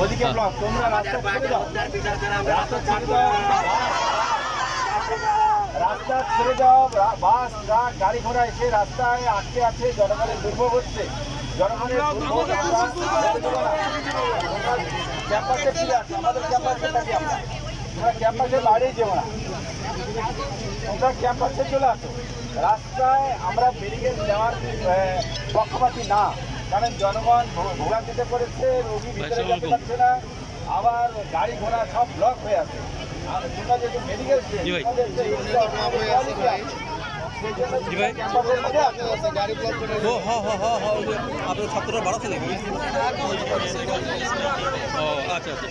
ওদিকে ব্লক, তোমরা রাস্তা ছেড়ে দাও, রাস্তা ছেড়ে দাও, রাস্তা ছেড়ে দাও। বাস ট্রাক গাড়ি ঘোড়া এসে রাস্তায় আটকে আছে, জনগণের দুর্ভোগ হচ্ছে। জনগণের দুর্ভোগ ক্যাম্পাসে ফিরে আসছে, আমাদের ক্যাম্পাসে থাকি আমরা, তোমরা ক্যাম্পাসের বাইরেই যেও না, তোমরা ক্যাম্পাসে চলে আসো। রাস্তায় আমরা ব্যারিকেড দেওয়ার পক্ষপাতী না, কারণ জনগণ ভোগান্তিতে পড়েছে, রোগী ভিতরে যেতে পারছে না, আবার গাড়ি ঘোড়া সব ব্লক হয়ে আছে। তোমরা যেহেতু মেডিকেল আপনার ছাত্ররা বাড়াচ্ছে নাকি? আচ্ছা আচ্ছা,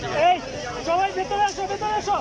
সবাই ভেতরে আসো, ভেতরে আসো।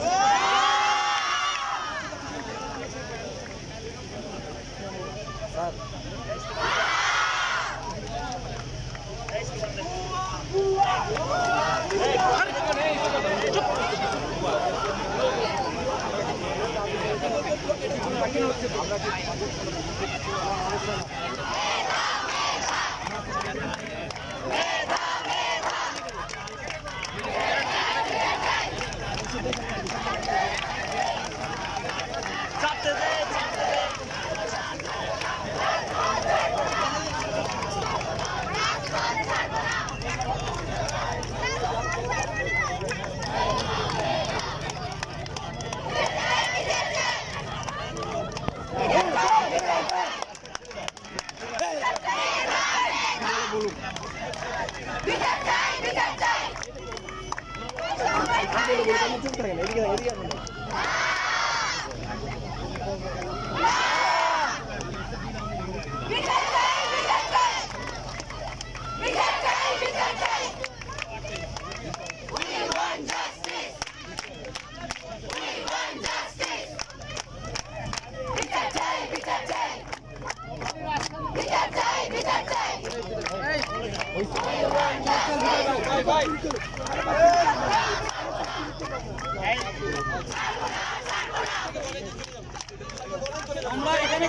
আমরা এখানে